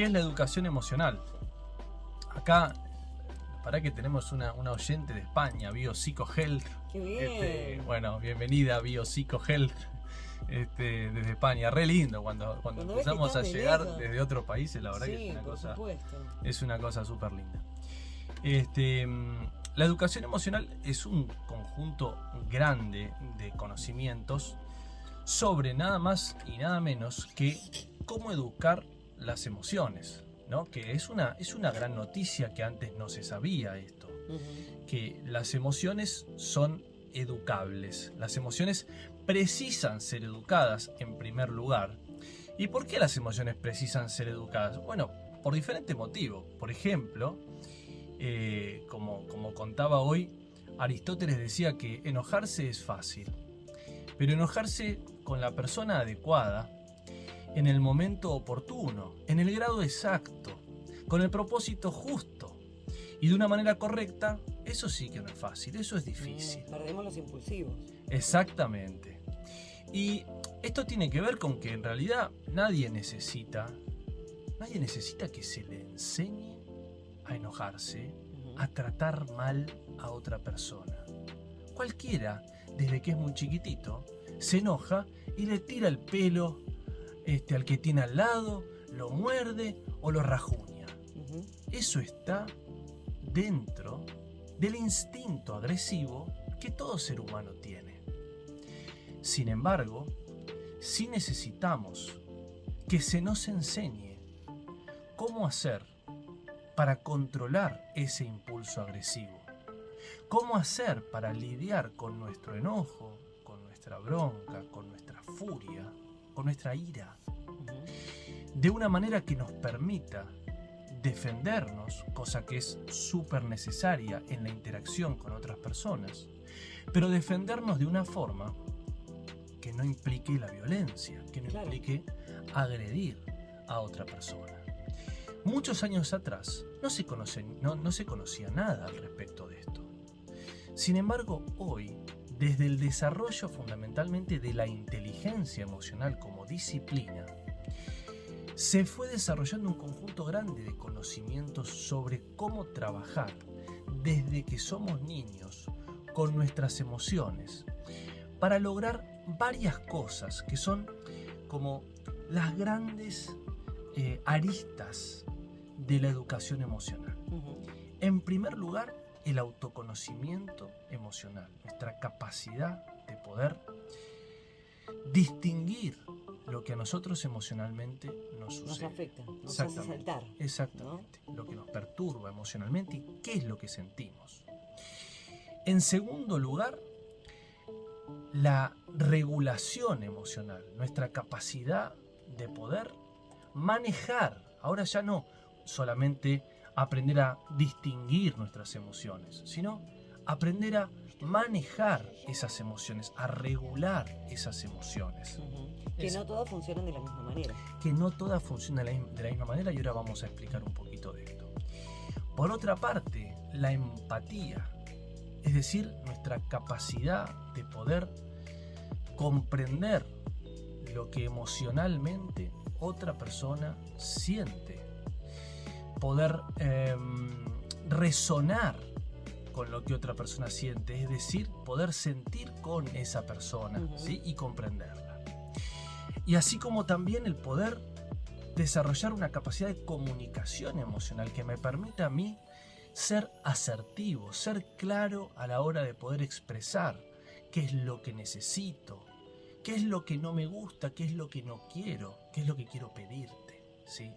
¿Qué es la educación emocional? Acá, para que tenemos una oyente de España, BioPsychoHealth. ¡Qué bien! Bueno, bienvenida BioPsychoHealth desde España. Re lindo cuando empezamos a llegar lejos. desde otros países, la verdad Sí, que es una cosa súper linda. La educación emocional es un conjunto grande de conocimientos sobre nada más y nada menos que cómo educar las emociones, ¿no? Que es una gran noticia, que antes no se sabía esto, que las emociones son educables, las emociones precisan ser educadas en primer lugar. ¿Y por qué las emociones precisan ser educadas? Bueno, por diferentes motivos. Por ejemplo, como contaba hoy, Aristóteles decía que enojarse es fácil, pero enojarse con la persona adecuada, en el momento oportuno, en el grado exacto, con el propósito justo y de una manera correcta, eso sí que no es fácil, eso es difícil. Perdemos los impulsivos. Exactamente. Y esto tiene que ver con que en realidad nadie necesita que se le enseñe a enojarse, a tratar mal a otra persona. Cualquiera, desde que es muy chiquitito, se enoja y le tira el pelo al que tiene al lado, lo muerde o lo rajuña. Eso está dentro del instinto agresivo que todo ser humano tiene. Sin embargo, sí necesitamos que se nos enseñe cómo hacer para controlar ese impulso agresivo. Cómo hacer para lidiar con nuestro enojo, con nuestra bronca, con nuestra furia, con nuestra ira, de una manera que nos permita defendernos, cosa que es súper necesaria en la interacción con otras personas, pero defendernos de una forma que no implique la violencia, que no implique agredir a otra persona. Muchos años atrás no se conocía nada al respecto de esto. Sin embargo, hoy, desde el desarrollo fundamentalmente de la inteligencia emocional como disciplina, se fue desarrollando un conjunto grande de conocimientos sobre cómo trabajar desde que somos niños con nuestras emociones para lograr varias cosas que son como las grandes aristas de la educación emocional. En primer lugar, el autoconocimiento emocional, nuestra capacidad de poder distinguir lo que a nosotros emocionalmente nos sucede. Nos afecta, nos hace saltar. Exactamente, ¿no? Lo que nos perturba emocionalmente y qué es lo que sentimos. En segundo lugar, la regulación emocional, nuestra capacidad de poder manejar, ahora ya no solamente aprender a distinguir nuestras emociones, sino aprender a manejar esas emociones, a regular esas emociones. Que no todas funcionan de la misma manera. Que no todas funcionan de la misma manera, y ahora vamos a explicar un poquito de esto. Por otra parte, la empatía, es decir, nuestra capacidad de poder comprender lo que emocionalmente otra persona siente, poder resonar con lo que otra persona siente, es decir, poder sentir con esa persona, ¿sí? Y comprenderla. Y así como también el poder desarrollar una capacidad de comunicación emocional que me permita a mí ser asertivo, ser claro a la hora de poder expresar qué es lo que necesito, qué es lo que no me gusta, qué es lo que no quiero, qué es lo que quiero pedirte, ¿sí?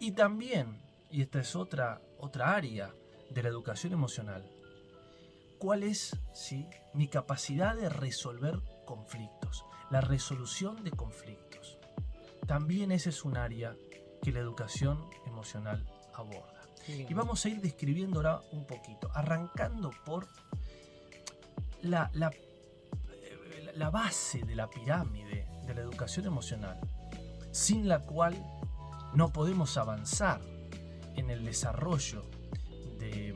Y también, y esta es otra área de la educación emocional, ¿cuál es, sí, mi capacidad de resolver conflictos? La resolución de conflictos. También ese es un área que la educación emocional aborda. Y vamos a ir describiendo ahora un poquito, arrancando por la base de la pirámide de la educación emocional, sin la cual no podemos avanzar en el desarrollo de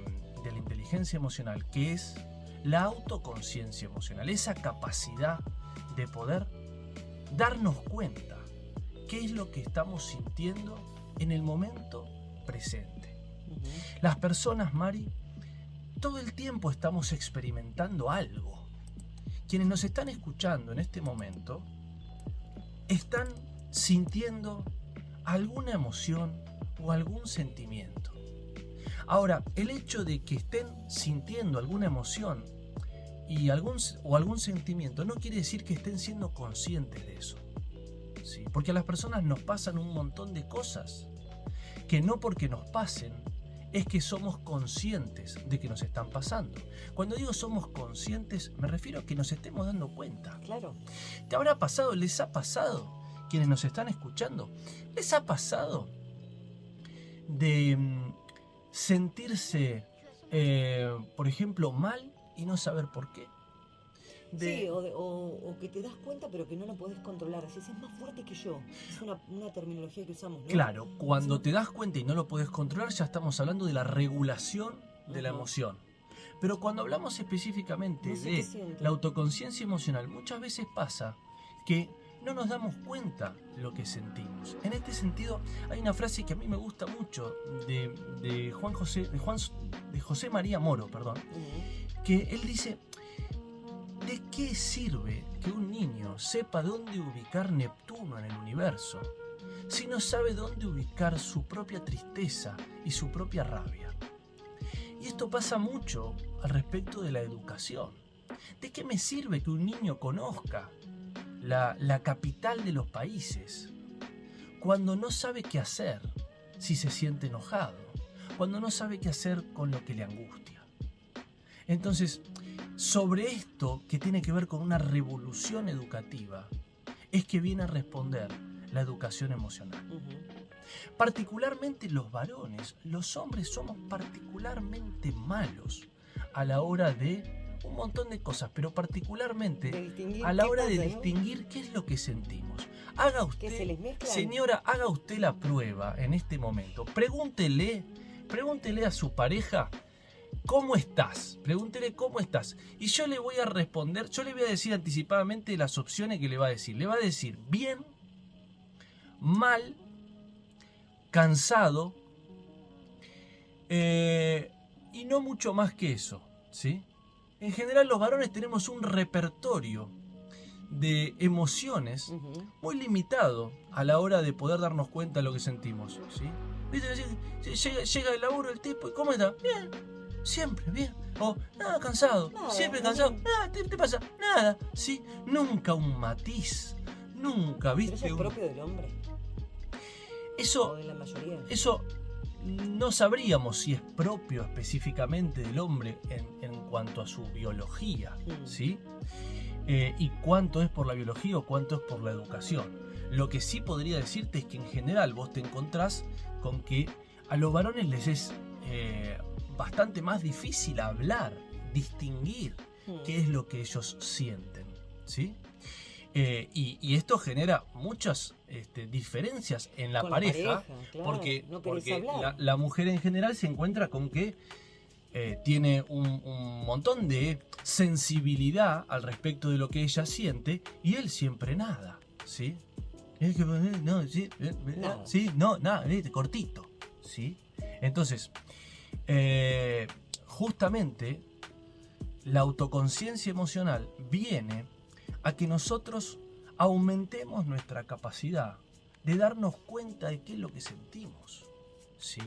la inteligencia emocional, que es la autoconciencia emocional, esa capacidad de poder darnos cuenta qué es lo que estamos sintiendo en el momento presente. Ujú. Las personas, Mari, todo el tiempo estamos experimentando algo. Quienes nos están escuchando en este momento están sintiendo alguna emoción o algún sentimiento. Ahora, el hecho de que estén sintiendo alguna emoción y algún sentimiento no quiere decir que estén siendo conscientes de eso. ¿Sí? Porque a las personas nos pasan un montón de cosas que no porque nos pasen es que somos conscientes de que nos están pasando. Cuando digo somos conscientes, me refiero a que nos estemos dando cuenta. Claro. ¿Te habrá pasado? ¿Les ha pasado? Quienes nos están escuchando, ¿les ha pasado de sentirse, por ejemplo, mal y no saber por qué? Sí, o que te das cuenta pero que no lo podés controlar. Así es más fuerte que yo. Es una terminología que usamos, ¿no? Claro, cuando te das cuenta y no lo podés controlar, ya estamos hablando de la regulación de la Ajá. emoción. Pero cuando hablamos específicamente No sé qué de siento. la autoconciencia emocional, muchas veces pasa que no nos damos cuenta lo que sentimos. En este sentido, hay una frase que a mí me gusta mucho de José María Moro, perdón, Ujú. que él dice: ¿de qué sirve que un niño sepa dónde ubicar Neptuno en el universo si no sabe dónde ubicar su propia tristeza y su propia rabia? Y esto pasa mucho al respecto de la educación. ¿De qué me sirve que un niño conozca la capital de los países cuando no sabe qué hacer si se siente enojado, cuando no sabe qué hacer con lo que le angustia? Entonces, sobre esto que tiene que ver con una revolución educativa, es que viene a responder la educación emocional. Ujú. Particularmente los varones, los hombres somos particularmente malos a la hora de un montón de cosas, pero particularmente De distinguir a la qué hora de pasa, ¿no? distinguir qué es lo que sentimos. Haga Que se usted, les mezclan. señora, haga usted la prueba en este momento. Pregúntele a su pareja: ¿cómo estás? Pregúntele cómo estás. Y yo le voy a responder, yo le voy a decir anticipadamente las opciones que le va a decir. Le va a decir bien, mal, cansado, y no mucho más que eso, ¿sí? En general los varones tenemos un repertorio de emociones Ujú. muy limitado a la hora de poder darnos cuenta de lo que sentimos, ¿sí? ¿Viste? Llega el laburo el tipo y ¿cómo está? Bien, siempre bien. O nada, cansado, Nada, siempre muy cansado. bien. Nada, ¿te pasa? Nada, ¿sí? Nunca un matiz, nunca, Pero eso ¿viste? es propio del hombre. O Eso, de la mayoría. eso no sabríamos si es propio específicamente del hombre en cuanto a su biología, ¿sí? Y cuánto es por la biología o cuánto es por la educación. Lo que sí podría decirte es que en general vos te encontrás con que a los varones les es bastante más difícil hablar, distinguir qué es lo que ellos sienten, ¿sí? Y esto genera muchas diferencias en la Con pareja, claro. porque, No querés porque hablar. la mujer en general se encuentra con que tiene un montón de sensibilidad al respecto de lo que ella siente y él siempre nada, ¿sí? Es que, no, sí, Nada. sí, no, nada, cortito, ¿sí? Entonces, justamente la autoconciencia emocional viene a que nosotros aumentemos nuestra capacidad de darnos cuenta de qué es lo que sentimos, ¿sí?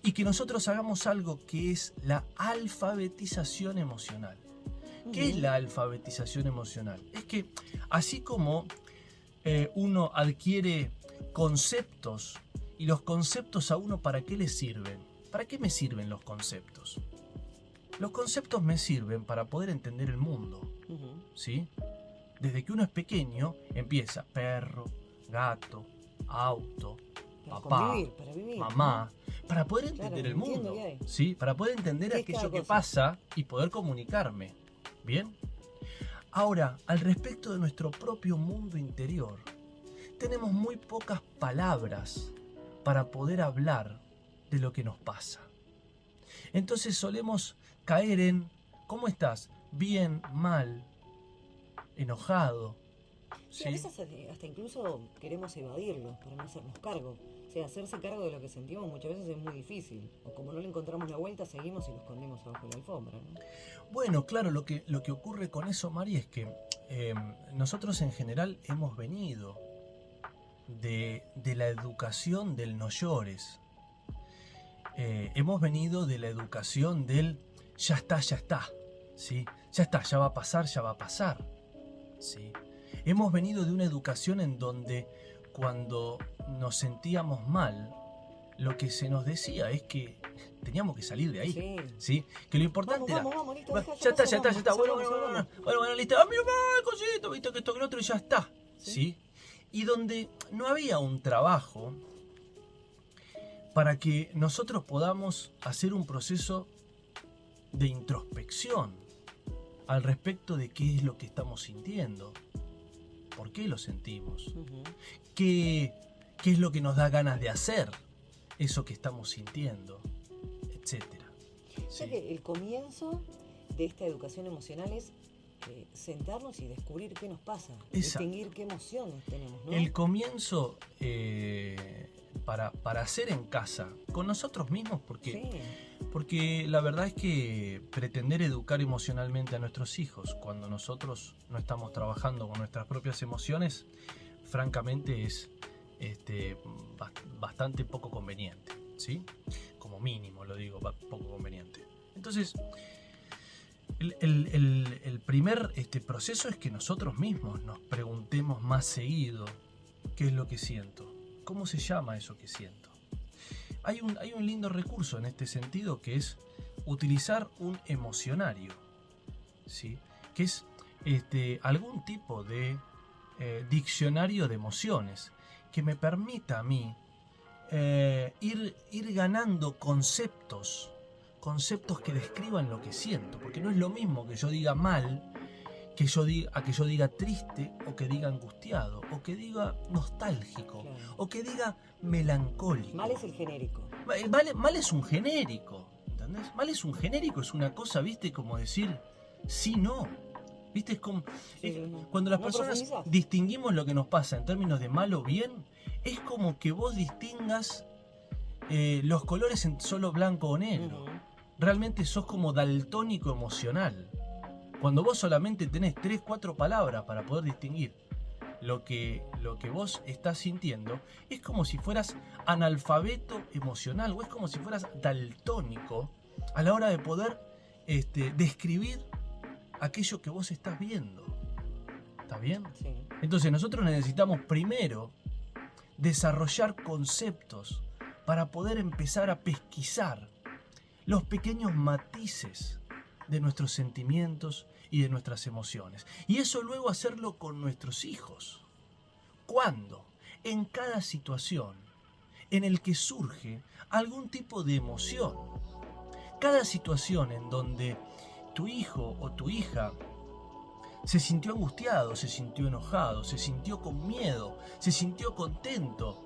Y que nosotros hagamos algo que es la alfabetización emocional. ¿Qué es la alfabetización emocional? Es que así como uno adquiere conceptos, y los conceptos a uno, ¿para qué le sirven? ¿Para qué me sirven los conceptos? Los conceptos me sirven para poder entender el mundo, ¿sí? Desde que uno es pequeño, empieza perro, gato, auto, Para papá, convivir, para vivir, mamá, para poder Claro, entender el entiendo mundo, qué hay. ¿sí? Para poder entender ¿Qué es aquello cada que cosa? pasa y poder comunicarme, ¿bien? Ahora, al respecto de nuestro propio mundo interior, tenemos muy pocas palabras para poder hablar de lo que nos pasa. Entonces solemos caer en: ¿cómo estás? Bien, mal, enojado. Sí, a veces hasta incluso queremos evadirlo para no hacernos cargo. O sea, hacerse cargo de lo que sentimos muchas veces es muy difícil. O como no le encontramos la vuelta, seguimos y lo escondemos abajo de la alfombra, ¿no? Bueno, claro, lo que ocurre con eso, Mari, es que nosotros en general hemos venido de la educación del no llores. Hemos venido de la educación del ya está, ¿sí? Ya está, ya va a pasar, ¿sí? Hemos venido de una educación en donde cuando nos sentíamos mal, lo que se nos decía es que teníamos que salir de ahí, ¿sí? Que lo importante vamos, era, listo, ya está, bueno, listo, mira, cosito, viste, que esto, que lo otro, y ya está, ¿sí? Y donde no había un trabajo para que nosotros podamos hacer un proceso de introspección al respecto de qué es lo que estamos sintiendo, por qué lo sentimos, qué es lo que nos da ganas de hacer eso que estamos sintiendo, etcétera. O sea que el comienzo de esta educación emocional es sentarnos y descubrir qué nos pasa, distinguir qué emociones tenemos, ¿no? El comienzo para hacer en casa, con nosotros mismos, porque la verdad es que pretender educar emocionalmente a nuestros hijos cuando nosotros no estamos trabajando con nuestras propias emociones, francamente es bastante poco conveniente, ¿sí? Como mínimo lo digo, poco conveniente. Entonces, el primer proceso es que nosotros mismos nos preguntemos más seguido qué es lo que siento, cómo se llama eso que siento. Hay un lindo recurso en este sentido que es utilizar un emocionario, ¿sí? Que es algún tipo de diccionario de emociones que me permita a mí ir ganando conceptos que describan lo que siento, porque no es lo mismo que yo diga mal que yo diga triste, o que diga angustiado, o que diga nostálgico, claro, o que diga melancólico. Mal es el genérico. Mal es un genérico, ¿entendés? Mal es un genérico, es una cosa, ¿viste? Como decir sí, no. ¿Viste? Es como cuando las personas distinguimos lo que nos pasa en términos de mal o bien, es como que vos distingas los colores en solo blanco o negro. Realmente sos como daltónico emocional. Cuando vos solamente tenés 3, 4 palabras para poder distinguir lo que vos estás sintiendo, es como si fueras analfabeto emocional, o es como si fueras daltónico a la hora de poder describir aquello que vos estás viendo. ¿Está bien? Sí. Entonces nosotros necesitamos primero desarrollar conceptos para poder empezar a pesquisar los pequeños matices de nuestros sentimientos y de nuestras emociones. Y eso luego hacerlo con nuestros hijos. ¿Cuándo? En cada situación en el que surge algún tipo de emoción. Cada situación en donde tu hijo o tu hija se sintió angustiado, se sintió enojado, se sintió con miedo, se sintió contento,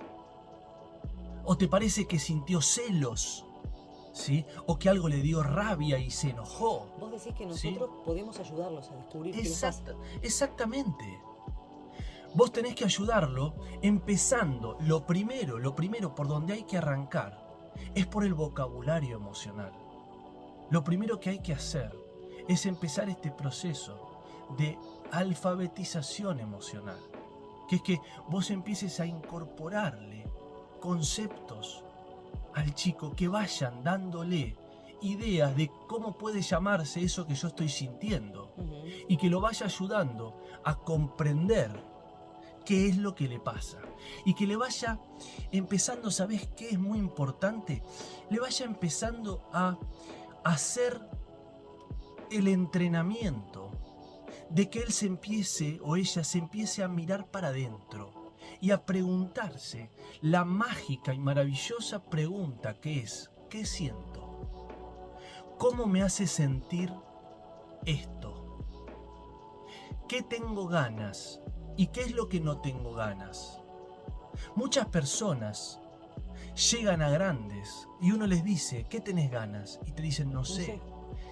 o te parece que sintió celos, ¿sí? O que algo le dio rabia y se enojó. Vos decís que nosotros podemos ayudarlos a descubrir qué les pasa. Exactamente. Vos tenés que ayudarlo empezando. Lo primero por donde hay que arrancar es por el vocabulario emocional. Lo primero que hay que hacer es empezar este proceso de alfabetización emocional, que es que vos empieces a incorporarle conceptos al chico que vayan dándole ideas de cómo puede llamarse eso que yo estoy sintiendo, y que lo vaya ayudando a comprender qué es lo que le pasa, y que le vaya empezando, ¿sabés qué es muy importante? Le vaya empezando a hacer el entrenamiento de que él se empiece, o ella se empiece a mirar para adentro y a preguntarse la mágica y maravillosa pregunta que es: ¿qué siento? ¿Cómo me hace sentir esto? ¿Qué tengo ganas? ¿Y qué es lo que no tengo ganas? Muchas personas llegan a grandes y uno les dice: ¿qué tenés ganas? Y te dicen: no sé.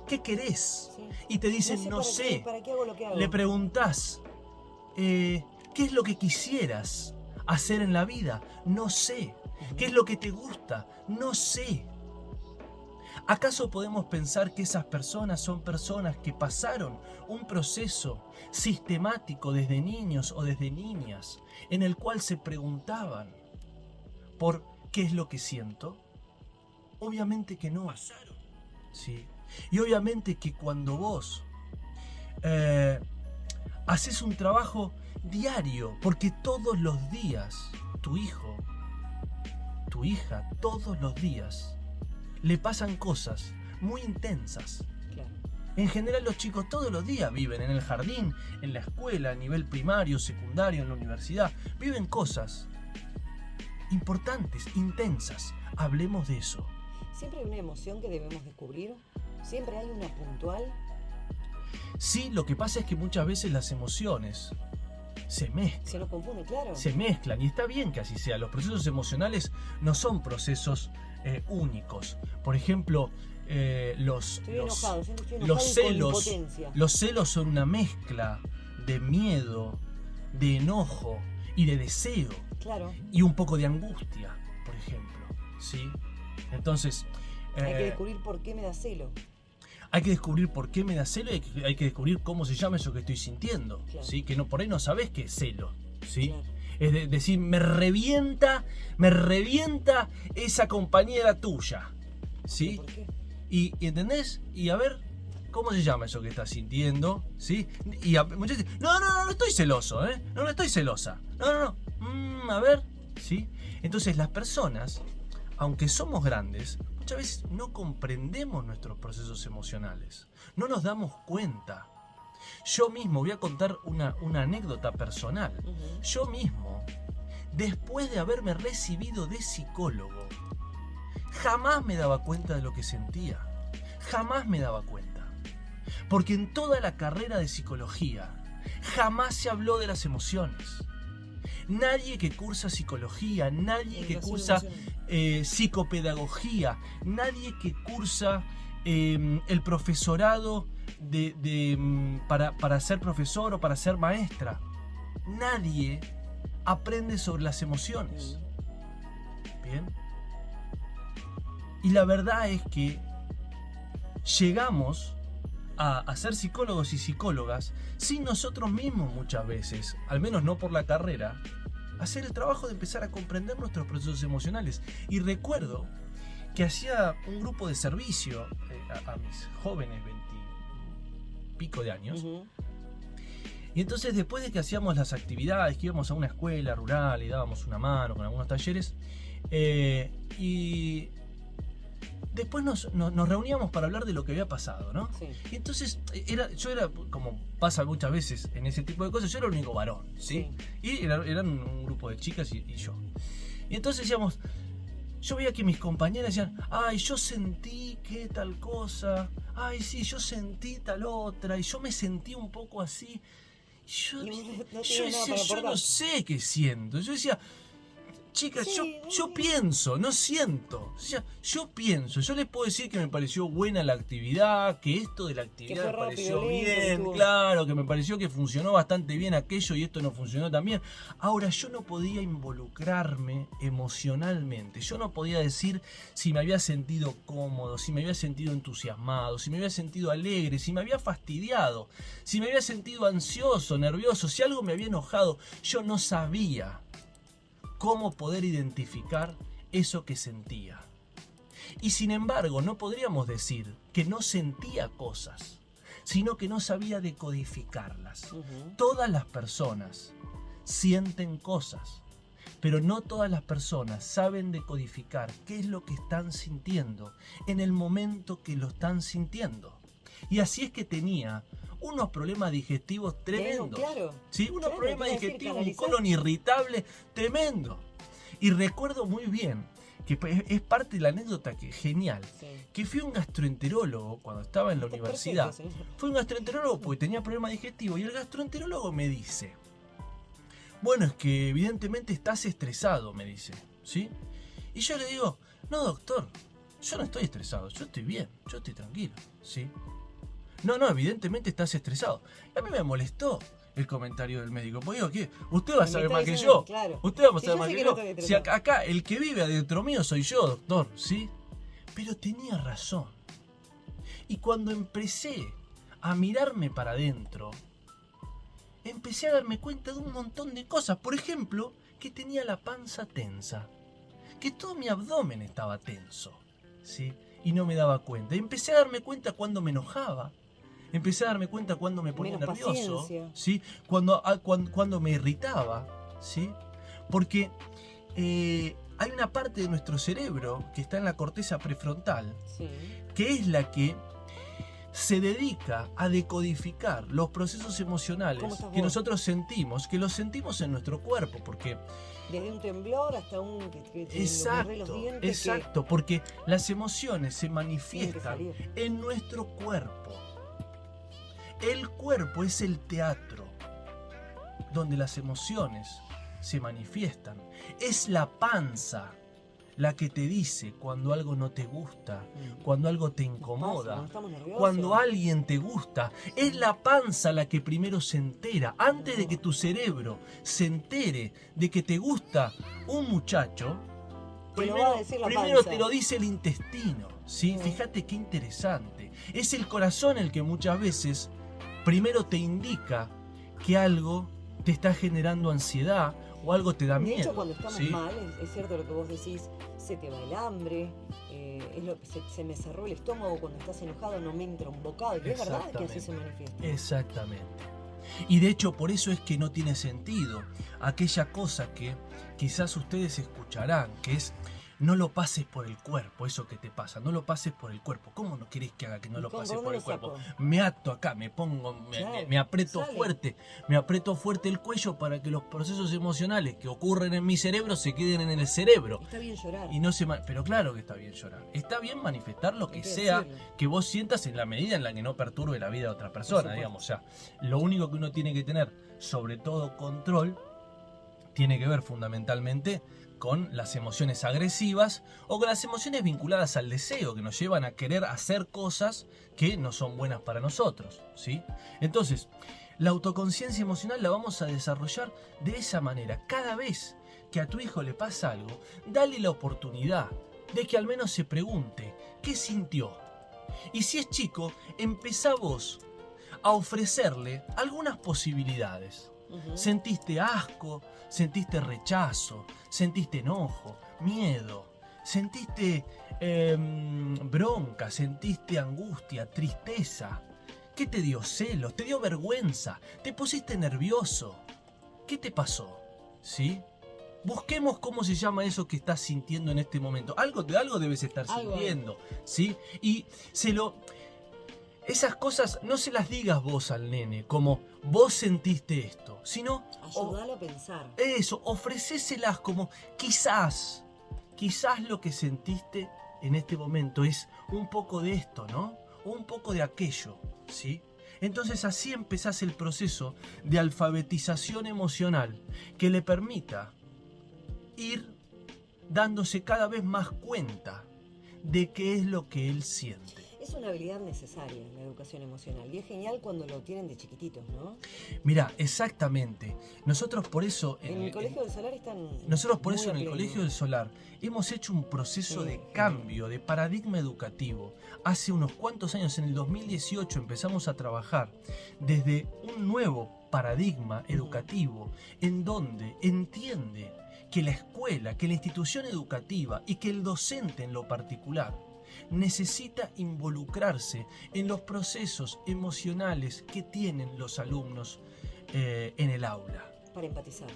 ¿Qué querés? Sí. Y te dicen: no sé. ¿Para qué hago lo que hago? Le preguntás: ¿qué es lo que quisieras hacer en la vida? No sé. ¿Qué es lo que te gusta? No sé. ¿Acaso podemos pensar que esas personas son personas que pasaron un proceso sistemático desde niños o desde niñas en el cual se preguntaban por qué es lo que siento? Obviamente que no. Sí. Y obviamente que cuando vos haces un trabajo diario, porque todos los días tu hijo, tu hija, todos los días le pasan cosas muy intensas. Claro. En general los chicos todos los días viven en el jardín, en la escuela, a nivel primario, secundario, en la universidad. Viven cosas importantes, intensas. Hablemos de eso. Siempre hay una emoción que debemos descubrir. Siempre hay una puntual. Sí, lo que pasa es que muchas veces las emociones se mezclan. Se nos confunde, claro. Se mezclan y está bien que así sea. Los procesos emocionales no son procesos únicos. Por ejemplo, los celos son una mezcla de miedo, de enojo y de deseo. Claro. Y un poco de angustia, por ejemplo. ¿Sí? Entonces, hay que descubrir por qué me da celo. Hay que descubrir por qué me da celo y hay que descubrir cómo se llama eso que estoy sintiendo. Claro. ¿Sí? Que no, por ahí no sabés qué es celo. ¿Sí? Claro. Es decir, me revienta esa compañera tuya. ¿Sí? ¿Por qué? Y ¿entendés? Y a ver, ¿cómo se llama eso que estás sintiendo? ¿Sí? Y muchas veces, no estoy celoso, ¿eh? No estoy celosa. No. A ver, ¿sí? Entonces las personas, aunque somos grandes, muchas veces no comprendemos nuestros procesos emocionales. No nos damos cuenta. Yo mismo voy a contar una anécdota personal. Uh-huh. Yo mismo, después de haberme recibido de psicólogo, jamás me daba cuenta de lo que sentía. Jamás me daba cuenta. Porque en toda la carrera de psicología, jamás se habló de las emociones. Nadie que cursa psicología, nadie que cursa psicopedagogía, nadie que cursa el profesorado para ser profesor o para ser maestra. Nadie aprende sobre las emociones. ¿Bien? Y la verdad es que llegamos a ser psicólogos y psicólogas sin nosotros mismos muchas veces, al menos no por la carrera, hacer el trabajo de empezar a comprender nuestros procesos emocionales. Y recuerdo que hacía un grupo de servicio a mis jóvenes 20 y pico de años. Uh-huh. Y entonces después de que hacíamos las actividades, que íbamos a una escuela rural y dábamos una mano con algunos talleres, y después nos reuníamos para hablar de lo que había pasado, ¿no? Sí. Y entonces yo era, como pasa muchas veces en ese tipo de cosas, yo era el único varón, ¿sí? Y eran un grupo de chicas y yo. Y entonces decíamos, yo veía que mis compañeras decían, ay, yo sentí que tal cosa, ay, sí, yo sentí tal otra, y yo me sentí un poco así. Yo no sé qué siento. Yo decía, chicas, yo pienso, no siento. O sea, yo pienso. Yo les puedo decir que me pareció buena la actividad, que esto de la actividad me pareció bien, claro, que me pareció que funcionó bastante bien aquello y esto no funcionó tan bien. Ahora, yo no podía involucrarme emocionalmente. Yo no podía decir si me había sentido cómodo, si me había sentido entusiasmado, si me había sentido alegre, si me había fastidiado, si me había sentido ansioso, nervioso, si algo me había enojado. Yo no sabía cómo poder identificar eso que sentía. Y sin embargo, no podríamos decir que no sentía cosas, sino que no sabía decodificarlas. Uh-huh. Todas las personas sienten cosas, pero no todas las personas saben decodificar qué es lo que están sintiendo en el momento que lo están sintiendo. Y así es que tenía unos problemas digestivos tremendos. Claro. ¿Sí? Unos problemas digestivos, un colon irritable tremendo. Y recuerdo muy bien, que es parte de la anécdota que genial, Sí. que fui a un gastroenterólogo cuando estaba en la universidad. Perfecto, sí. Fui a un gastroenterólogo porque tenía problemas digestivos y el gastroenterólogo me dice, bueno, es que evidentemente estás estresado, me dice, ¿sí? Y yo le digo, no, doctor, yo no estoy estresado, yo estoy bien, yo estoy tranquilo, ¿sí? No, evidentemente estás estresado. Y a mí me molestó. el comentario del médico. Pues digo, ¿qué? Usted va a Me saber está más que diciendo, yo. claro. Usted va a Sí, saber yo más sé que que yo. no te Si acá el que vive adentro mío soy yo, doctor, ¿sí? Pero tenía razón. Y cuando empecé a mirarme para adentro, empecé a darme cuenta de un montón de cosas. Por ejemplo, que tenía la panza tensa. Que todo mi abdomen estaba tenso, ¿sí? Y no me daba cuenta. Y empecé a darme cuenta cuando me enojaba. Empecé a darme cuenta cuando me ponía Menos nervioso, paciencia. ¿sí? Cuando me irritaba, ¿sí? Porque hay una parte de nuestro cerebro que está en la corteza prefrontal, Sí. que es la que se dedica a decodificar los procesos emocionales ¿Cómo estás que vos? nosotros sentimos, que los sentimos en nuestro cuerpo, porque Desde un temblor hasta un que te borré los exacto, dientes. exacto, porque las emociones se Tienen que manifiestan salir. en nuestro cuerpo. El cuerpo es el teatro donde las emociones se manifiestan. Es la panza la que te dice cuando algo no te gusta, cuando algo te incomoda, cuando estamos nerviosos. cuando alguien te gusta. Es la panza la que primero se entera. Antes de que tu cerebro se entere de que te gusta un muchacho, Te lo va a decir la primero panza. te lo dice el intestino, ¿sí? Fíjate qué interesante. Es el corazón el que muchas veces primero te indica que algo te está generando ansiedad o algo te da miedo. De hecho, cuando estamos ¿sí? mal, es cierto lo que vos decís, se te va el hambre, se me cerró el estómago cuando estás enojado, no me entra un bocado. Y es verdad que así se manifiesta. Exactamente. Y de hecho por eso es que no tiene sentido aquella cosa que quizás ustedes escucharán, que es: no lo pases por el cuerpo, eso que te pasa, no lo pases por el cuerpo. ¿Cómo no querés que haga que no lo pase por el cuerpo? Me ato acá, me pongo, me aprieto fuerte, me aprieto fuerte el cuello para que los procesos emocionales que ocurren en mi cerebro se queden en el cerebro. Está bien llorar. Y no se pero claro que está bien llorar. Está bien manifestar lo que sea que vos sientas en la medida en la que no perturbe la vida de otra persona, digamos. O sea, lo único que uno tiene que tener, sobre todo control, tiene que ver fundamentalmente con las emociones agresivas o con las emociones vinculadas al deseo, que nos llevan a querer hacer cosas que no son buenas para nosotros, ¿sí? Entonces, la autoconciencia emocional la vamos a desarrollar de esa manera. Cada vez que a tu hijo le pasa algo, dale la oportunidad de que al menos se pregunte qué sintió. Y si es chico, empezá vos a ofrecerle algunas posibilidades. Sentiste asco, sentiste rechazo, sentiste enojo, miedo, sentiste bronca, sentiste angustia, tristeza. ¿Qué te dio? Celos, te dio vergüenza, te pusiste nervioso. ¿Qué te pasó? ¿Sí? Busquemos cómo se llama eso que estás sintiendo en este momento. Algo debes estar sintiendo, ¿sí? Y esas cosas no se las digas vos al nene, como vos sentiste esto, sino ayudalo a pensar. Eso, ofrecéselas como quizás lo que sentiste en este momento es un poco de esto, ¿no? O un poco de aquello, ¿sí? Entonces así empezás el proceso de alfabetización emocional que le permita ir dándose cada vez más cuenta de qué es lo que él siente. Es una habilidad necesaria en la educación emocional y es genial cuando lo tienen de chiquititos, ¿no? Mira, exactamente. Nosotros por eso en el Colegio del Solar están. Nosotros por eso en el Colegio del Solar hemos hecho un proceso de cambio, de paradigma educativo. Hace unos cuantos años, en el 2018, empezamos a trabajar desde un nuevo paradigma educativo en donde entiende que la escuela, que la institución educativa y que el docente en lo particular necesita involucrarse en los procesos emocionales que tienen los alumnos en el aula. Para empatizar.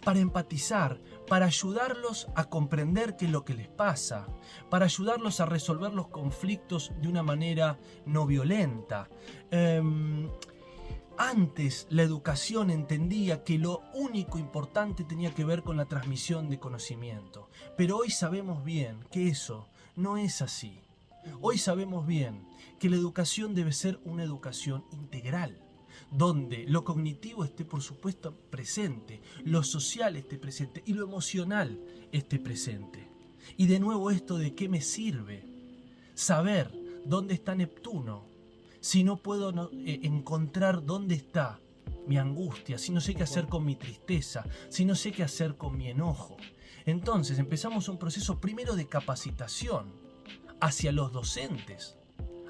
Para empatizar, para ayudarlos a comprender qué es lo que les pasa, para ayudarlos a resolver los conflictos de una manera no violenta. Antes la educación entendía que lo único importante tenía que ver con la transmisión de conocimiento, pero hoy sabemos bien que eso no es así. Hoy sabemos bien que la educación debe ser una educación integral, donde lo cognitivo esté por supuesto presente, lo social esté presente y lo emocional esté presente. Y de nuevo esto de qué me sirve saber dónde está Neptuno si no puedo encontrar dónde está mi angustia, si no sé qué hacer con mi tristeza, si no sé qué hacer con mi enojo. Entonces empezamos un proceso primero de capacitación hacia los docentes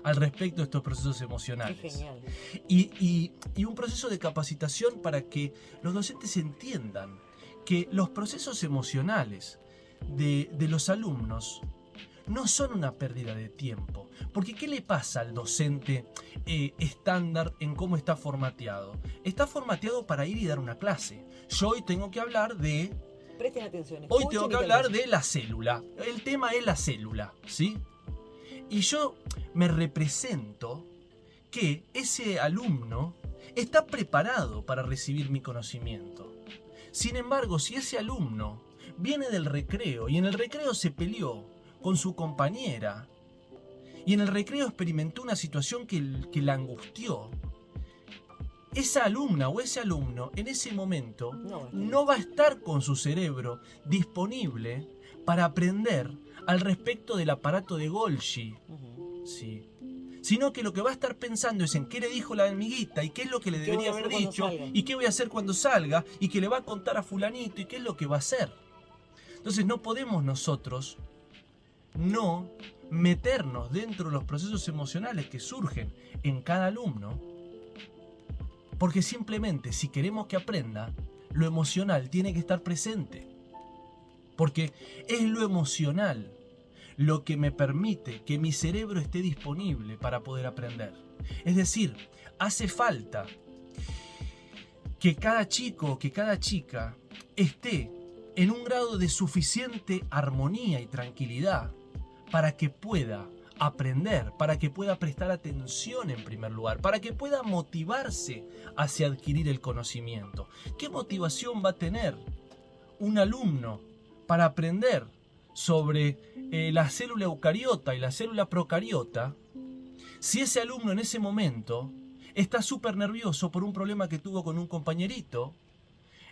al respecto de estos procesos emocionales. Qué genial. Y un proceso de capacitación para que los docentes entiendan que los procesos emocionales de los alumnos no son una pérdida de tiempo. Porque ¿qué le pasa al docente estándar en cómo está formateado? Está formateado para ir y dar una clase. Yo hoy tengo que hablar de... Presten atención. Hoy tengo que hablar de la célula. El tema es la célula, ¿sí? Y yo me represento que ese alumno está preparado para recibir mi conocimiento. Sin embargo, si ese alumno viene del recreo y en el recreo se peleó con su compañera y en el recreo experimentó una situación que la angustió, esa alumna o ese alumno en ese momento no va a estar con su cerebro disponible para aprender al respecto del aparato de Golgi, ¿sí? Sino que lo que va a estar pensando es en qué le dijo la amiguita y qué es lo que le debería haber dicho y qué voy a hacer cuando salga y qué le va a contar a fulanito y qué es lo que va a hacer. Entonces no podemos nosotros no meternos dentro de los procesos emocionales que surgen en cada alumno, porque simplemente si queremos que aprenda, lo emocional tiene que estar presente. Porque es lo emocional lo que me permite que mi cerebro esté disponible para poder aprender. Es decir, hace falta que cada chico o que cada chica esté en un grado de suficiente armonía y tranquilidad para que pueda aprender, para que pueda prestar atención en primer lugar, para que pueda motivarse hacia adquirir el conocimiento. ¿Qué motivación va a tener un alumno para aprender sobre la célula eucariota y la célula procariota si ese alumno en ese momento está súper nervioso por un problema que tuvo con un compañerito,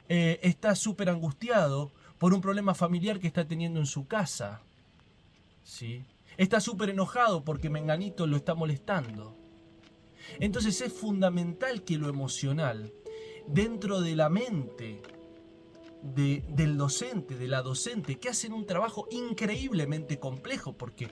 está súper angustiado por un problema familiar que está teniendo en su casa, ¿sí? Está súper enojado porque menganito lo está molestando? Entonces es fundamental que lo emocional, dentro de la mente del docente, de la docente, que hacen un trabajo increíblemente complejo porque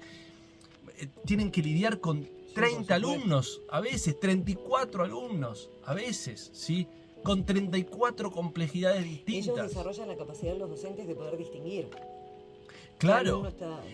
tienen que lidiar con 30 alumnos, a veces 34 alumnos, a veces, ¿sí? Con 34 complejidades distintas. Ellos desarrollan la capacidad de los docentes de poder distinguir. Claro,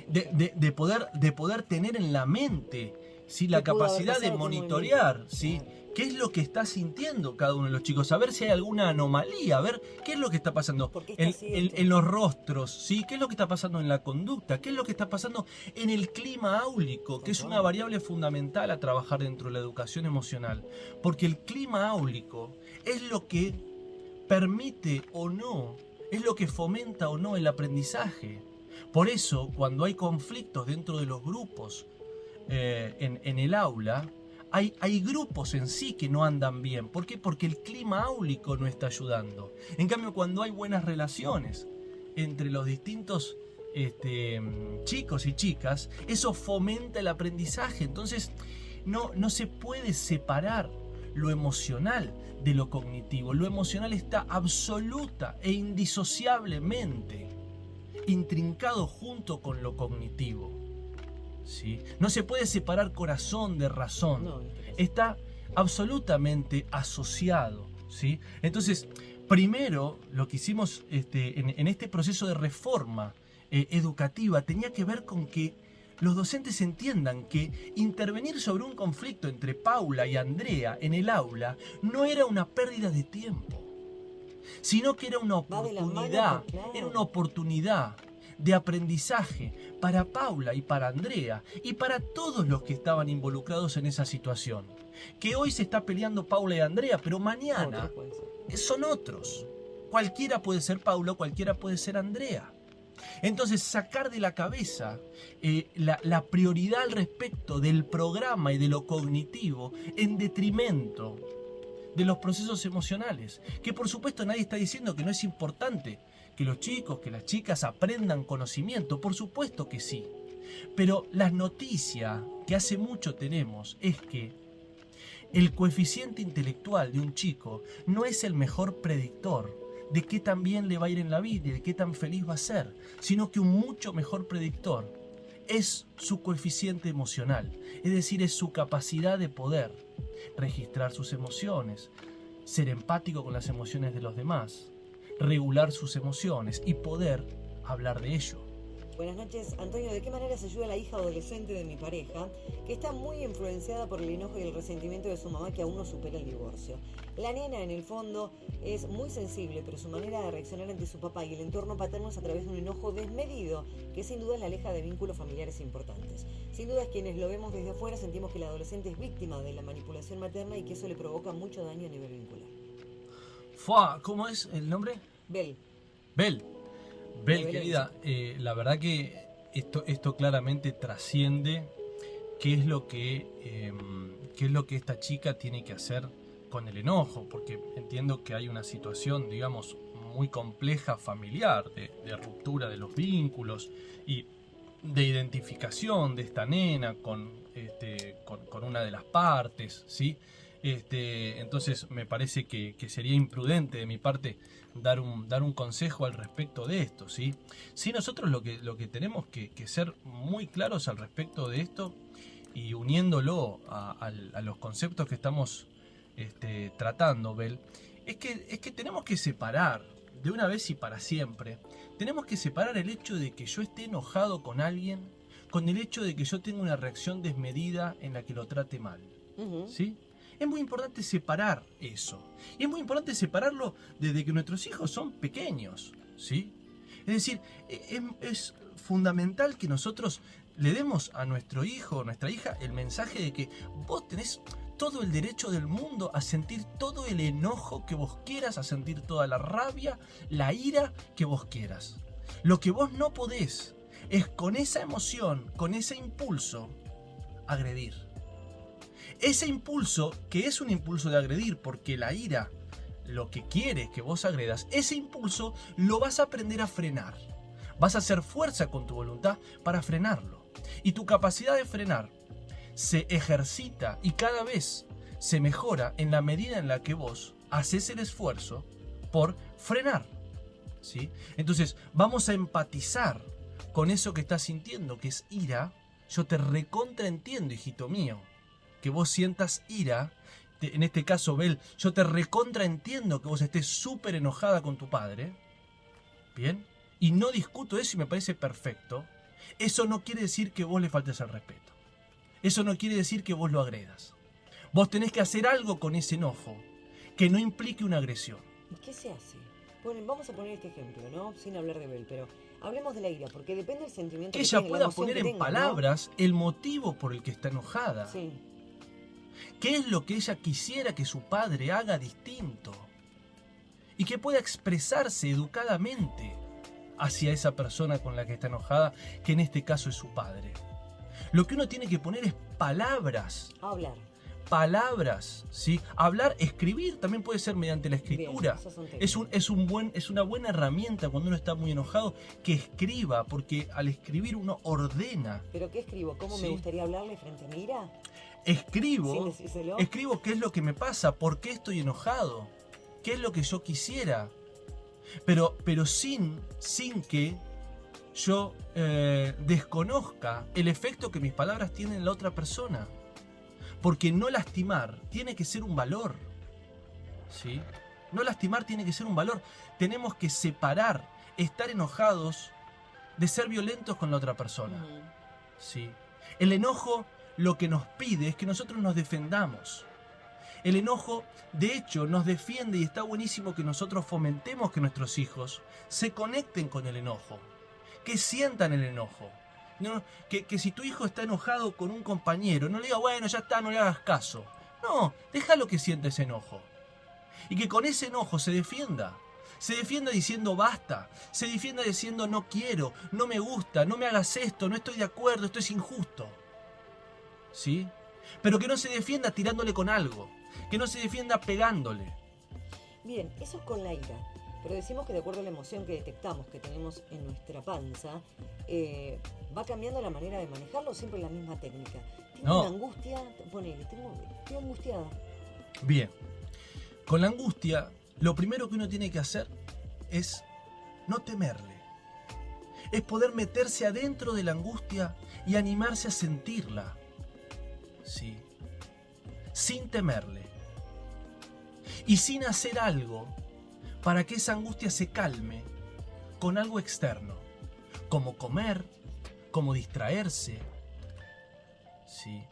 de poder tener en la mente, ¿sí? La capacidad de monitorear, ¿sí? Claro. ¿Qué es lo que está sintiendo cada uno de los chicos? A ver si hay alguna anomalía, a ver qué es lo que está pasando en los rostros, ¿sí? ¿Qué es lo que está pasando en la conducta? ¿Qué es lo que está pasando en el clima áulico? Que es una variable fundamental a trabajar dentro de la educación emocional. Porque el clima áulico es lo que permite o no, es lo que fomenta o no el aprendizaje. Por eso, cuando hay conflictos dentro de los grupos en el aula, hay grupos en sí que no andan bien. ¿Por qué? Porque el clima áulico no está ayudando. En cambio, cuando hay buenas relaciones entre los distintos chicos y chicas, eso fomenta el aprendizaje. Entonces, no se puede separar lo emocional de lo cognitivo. Lo emocional está absoluta e indisociablemente intrincado junto con lo cognitivo, ¿sí? No se puede separar corazón de razón. Está absolutamente asociado, ¿sí? Entonces, primero lo que hicimos en este proceso de reforma educativa tenía que ver con que los docentes entiendan que intervenir sobre un conflicto entre Paula y Andrea en el aula no era una pérdida de tiempo, sino que era una oportunidad de aprendizaje para Paula y para Andrea y para todos los que estaban involucrados en esa situación. Que hoy se está peleando Paula y Andrea, pero mañana son otros. Cualquiera puede ser Paula, cualquiera puede ser Andrea. Entonces, sacar de la cabeza la prioridad al respecto del programa y de lo cognitivo en detrimento de los procesos emocionales. Que por supuesto nadie está diciendo que no es importante que los chicos, que las chicas aprendan conocimiento. Por supuesto que sí. Pero la noticia que hace mucho tenemos es que El coeficiente intelectual de un chico no es el mejor predictor de qué tan bien le va a ir en la vida y de qué tan feliz va a ser, sino que un mucho mejor predictor es su coeficiente emocional, es decir, es su capacidad de poder registrar sus emociones, ser empático con las emociones de los demás, regular sus emociones y poder hablar de ello. Buenas noches, Antonio. ¿De qué manera se ayuda a la hija adolescente de mi pareja, que está muy influenciada por el enojo y el resentimiento de su mamá, que aún no supera el divorcio? La nena, en el fondo, es muy sensible, pero su manera de reaccionar ante su papá y el entorno paterno es a través de un enojo desmedido, que sin duda la aleja de vínculos familiares importantes. Sin duda, quienes lo vemos desde afuera sentimos que la adolescente es víctima de la manipulación materna y que eso le provoca mucho daño a nivel vincular. ¿Cómo es el nombre? Bel, querida, la verdad que esto claramente trasciende qué es lo que esta chica tiene que hacer con el enojo, porque entiendo que hay una situación, digamos, muy compleja familiar, de ruptura de los vínculos y de identificación de esta nena con una de las partes, ¿sí? Entonces me parece que sería imprudente de mi parte dar un consejo al respecto de esto, ¿sí? Sí, nosotros lo que tenemos que ser muy claros al respecto de esto y uniéndolo a los conceptos que estamos tratando, Bel, es que tenemos que separar de una vez y para siempre, tenemos que separar el hecho de que yo esté enojado con alguien con el hecho de que yo tenga una reacción desmedida en la que lo trate mal, ¿sí? Es muy importante separar eso. Y es muy importante separarlo desde que nuestros hijos son pequeños, ¿sí? Es decir, es fundamental que nosotros le demos a nuestro hijo o nuestra hija el mensaje de que vos tenés todo el derecho del mundo a sentir todo el enojo que vos quieras, a sentir toda la rabia, la ira que vos quieras. Lo que vos no podés es con esa emoción, con ese impulso, agredir. Ese impulso, que es un impulso de agredir, porque la ira lo que quiere es que vos agredas, ese impulso lo vas a aprender a frenar. Vas a hacer fuerza con tu voluntad para frenarlo. Y tu capacidad de frenar se ejercita y cada vez se mejora en la medida en la que vos haces el esfuerzo por frenar, ¿sí? Entonces vamos a empatizar con eso que estás sintiendo, que es ira. Yo te recontraentiendo, hijito mío, que vos sientas ira. En este caso, Bel, yo te recontraentiendo que vos estés súper enojada con tu padre. ¿Bien? Y no discuto eso y me parece perfecto. Eso no quiere decir que vos le faltes al respeto. Eso no quiere decir que vos lo agredas. Vos tenés que hacer algo con ese enojo que no implique una agresión. ¿Y qué se hace? Bueno, vamos a poner este ejemplo, ¿no? Sin hablar de Bel, pero hablemos de la ira, porque depende del sentimiento que ella pueda poner en palabras, ¿no?, el motivo por el que está enojada. Sí. ¿Qué es lo que ella quisiera que su padre haga distinto? Y que pueda expresarse educadamente hacia esa persona con la que está enojada, que en este caso es su padre. Lo que uno tiene que poner es palabras. Hablar. Palabras, ¿sí? Hablar, escribir también puede ser mediante la escritura. Bien, es una buena herramienta cuando uno está muy enojado, que escriba, porque al escribir uno ordena. ¿Pero qué escribo? ¿Cómo me gustaría hablarle frente a mi ira? Escribo qué es lo que me pasa, por qué estoy enojado, qué es lo que yo quisiera, pero sin que yo desconozca el efecto que mis palabras tienen en la otra persona. Porque no lastimar tiene que ser un valor, ¿sí? No lastimar tiene que ser un valor. Tenemos que separar estar enojados de ser violentos con la otra persona, ¿sí? El enojo lo que nos pide es que nosotros nos defendamos. El enojo, de hecho, nos defiende y está buenísimo que nosotros fomentemos que nuestros hijos se conecten con el enojo, que sientan el enojo. No, que si tu hijo está enojado con un compañero, no le diga, bueno, ya está, no le hagas caso. No, déjalo que sienta ese enojo. Y que con ese enojo se defienda. Se defienda diciendo basta. Se defienda diciendo no quiero, no me gusta, no me hagas esto, no estoy de acuerdo, esto es injusto. ¿Sí? Pero que no se defienda tirándole con algo. Que no se defienda pegándole. Bien, eso es con la ira. pero decimos que de acuerdo a la emoción que detectamos que tenemos en nuestra panza, va cambiando la manera de manejarlo, siempre la misma técnica. Tengo una angustia, ponele, estoy angustiada. Bien, con la angustia, lo primero que uno tiene que hacer es no temerle. Es poder meterse adentro de la angustia y animarse a sentirla. Sí. Sin temerle. Y sin hacer algo para que esa angustia se calme con algo externo. Como comer, como distraerse. Sí.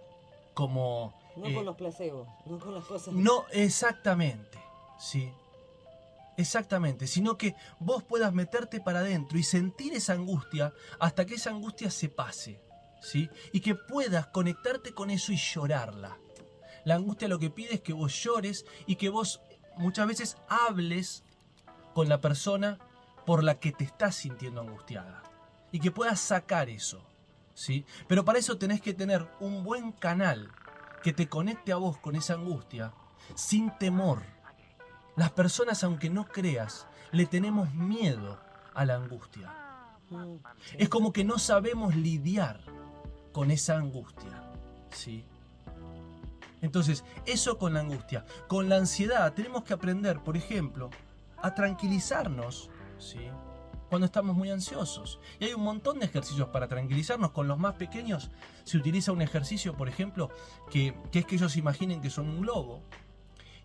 Como... No con los placebos, no con las cosas... No, exactamente. Sí. Exactamente, sino que vos puedas meterte para adentro y sentir esa angustia hasta que esa angustia se pase, ¿sí? Y que puedas conectarte con eso y llorarla. La angustia lo que pide es que vos llores y que vos muchas veces hables con la persona por la que te estás sintiendo angustiada. Y que puedas sacar eso, ¿sí? Pero para eso tenés que tener un buen canal que te conecte a vos con esa angustia sin temor. Las personas, aunque no creas, le tenemos miedo a la angustia. Es como que no sabemos lidiar con esa angustia, ¿sí? Entonces, eso con la angustia. Con la ansiedad tenemos que aprender, por ejemplo, a tranquilizarnos, ¿sí? Cuando estamos muy ansiosos. Y hay un montón de ejercicios para tranquilizarnos. Con los más pequeños se utiliza un ejercicio, por ejemplo, que es que ellos imaginen que son un globo.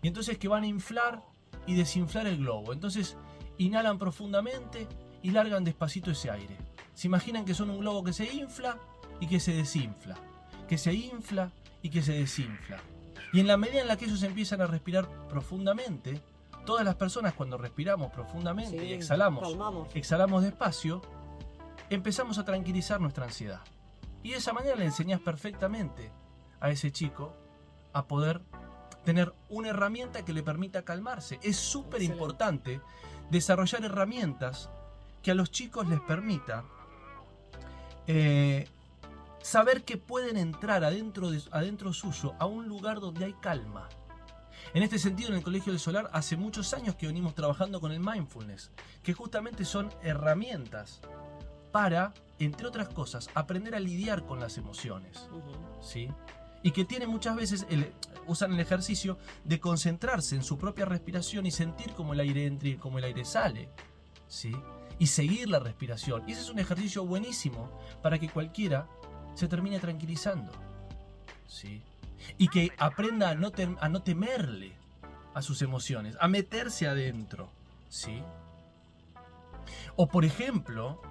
Y entonces que van a inflar y desinflar el globo. Entonces inhalan profundamente y largan despacito ese aire. Se imaginan que son un globo que se infla y que se desinfla. Que se infla y que se desinfla. Y en la medida en la que ellos empiezan a respirar profundamente, todas las personas cuando respiramos profundamente y exhalamos despacio, empezamos a tranquilizar nuestra ansiedad. Y de esa manera le enseñás perfectamente a ese chico a poder tener una herramienta que le permita calmarse. Es súper importante desarrollar herramientas que a los chicos les permita saber que pueden entrar adentro suyo a un lugar donde hay calma. En este sentido, en el Colegio del Solar hace muchos años que venimos trabajando con el mindfulness, que justamente son herramientas para, entre otras cosas, aprender a lidiar con las emociones, ¿sí? Y que tienen muchas veces, usan el ejercicio de concentrarse en su propia respiración y sentir cómo el aire entra y cómo el aire sale, ¿sí? Y seguir la respiración. Y ese es un ejercicio buenísimo para que cualquiera se termine tranquilizando, ¿sí? Y que aprenda a no temerle a sus emociones, a meterse adentro, ¿sí? O por ejemplo,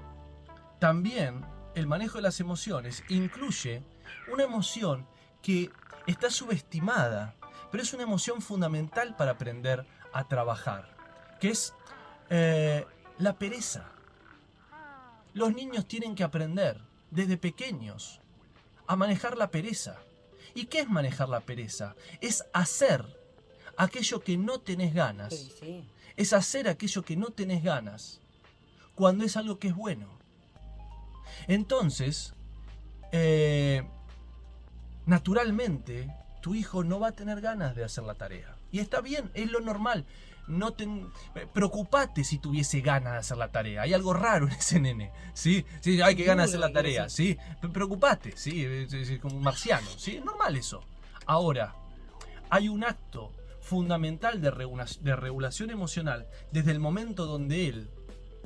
también el manejo de las emociones incluye una emoción que está subestimada, pero es una emoción fundamental para aprender a trabajar, que es la pereza. Los niños tienen que aprender desde pequeños a manejar la pereza. ¿Y qué es manejar la pereza? Es hacer aquello que no tenés ganas. Sí. Es hacer aquello que no tenés ganas cuando es algo que es bueno. Entonces, naturalmente, tu hijo no va a tener ganas de hacer la tarea. Y está bien, es lo normal. Preocupate si tuviese ganas de hacer la tarea. Hay algo raro en ese nene, ¿sí? Sí, hay que ganas de hacer la tarea, ¿sí? Preocupate, ¿sí? Es como un marciano, ¿sí? Es normal eso. Ahora, hay un acto fundamental de regulación emocional desde el momento donde él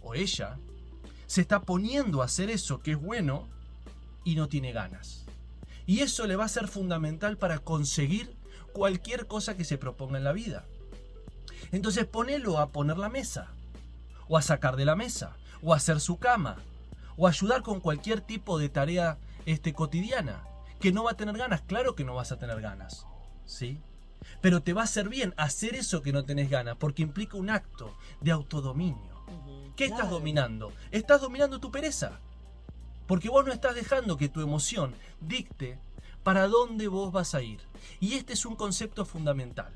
o ella se está poniendo a hacer eso que es bueno y no tiene ganas. Y eso le va a ser fundamental para conseguir cualquier cosa que se proponga en la vida. Entonces ponelo a poner la mesa, o a sacar de la mesa, o a hacer su cama, o a ayudar con cualquier tipo de tarea cotidiana. Que no va a tener ganas, claro que no vas a tener ganas, ¿sí? Pero te va a hacer bien hacer eso que no tenés ganas, porque implica un acto de autodominio. ¿Qué estás dominando? Estás dominando tu pereza, porque vos no estás dejando que tu emoción dicte para dónde vos vas a ir. Y este es un concepto fundamental.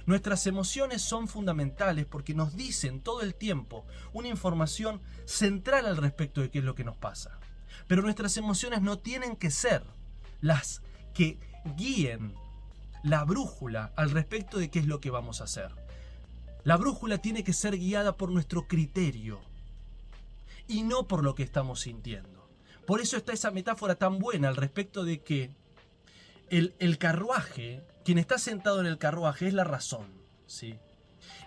Nuestras emociones son fundamentales porque nos dicen todo el tiempo una información central al respecto de qué es lo que nos pasa. Pero nuestras emociones no tienen que ser las que guíen la brújula al respecto de qué es lo que vamos a hacer. La brújula tiene que ser guiada por nuestro criterio y no por lo que estamos sintiendo. Por eso está esa metáfora tan buena al respecto de que el carruaje, quien está sentado en el carruaje es la razón, ¿sí?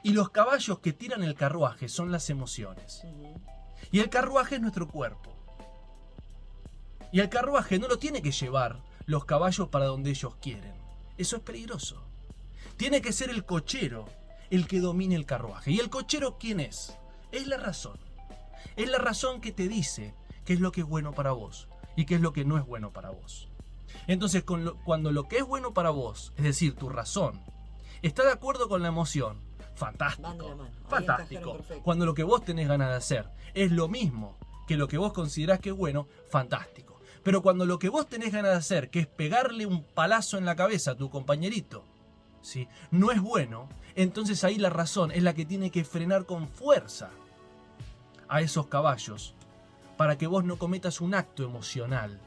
Y los caballos que tiran el carruaje son las emociones. Y el carruaje es nuestro cuerpo. Y el carruaje no lo tiene que llevar los caballos para donde ellos quieren. Eso es peligroso. Tiene que ser el cochero el que domine el carruaje. ¿Y el cochero quién es? Es la razón. Es la razón que te dice qué es lo que es bueno para vos y qué es lo que no es bueno para vos. Entonces, cuando lo que es bueno para vos, es decir, tu razón, está de acuerdo con la emoción, fantástico. Fantástico. Cuando lo que vos tenés ganas de hacer es lo mismo que lo que vos considerás que es bueno, fantástico. Pero cuando lo que vos tenés ganas de hacer, que es pegarle un palazo en la cabeza a tu compañerito, ¿sí?, no es bueno, entonces ahí la razón es la que tiene que frenar con fuerza a esos caballos para que vos no cometas un acto emocional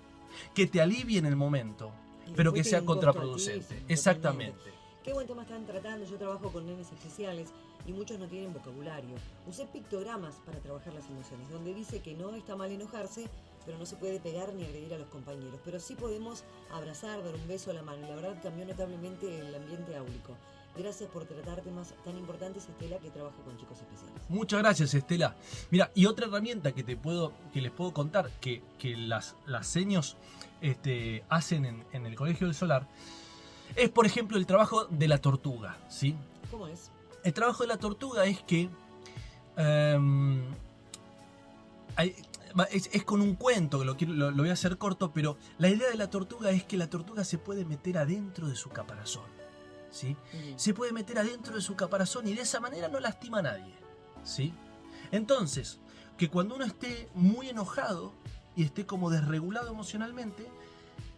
que te alivie en el momento, pero que sea contraproducente. Exactamente. Qué buen tema están tratando. Yo trabajo con nenes especiales y muchos no tienen vocabulario. Usé pictogramas para trabajar las emociones, donde dice que no está mal enojarse, pero no se puede pegar ni agredir a los compañeros. Pero sí podemos abrazar, dar un beso a la mano. Y la verdad cambió notablemente el ambiente áulico. Gracias por tratar temas tan importantes, Estela, que trabaja con chicos especiales. Muchas gracias, Estela. Mira, y otra herramienta que les puedo contar, que las seños hacen en el Colegio del Solar, es, por ejemplo, el trabajo de la tortuga, ¿sí? ¿Cómo es? El trabajo de la tortuga es que es con un cuento, que lo voy a hacer corto, pero la idea de la tortuga es que la tortuga se puede meter adentro de su caparazón, ¿sí? Se puede meter adentro de su caparazón y de esa manera no lastima a nadie, ¿sí? Entonces, que cuando uno esté muy enojado y esté como desregulado emocionalmente,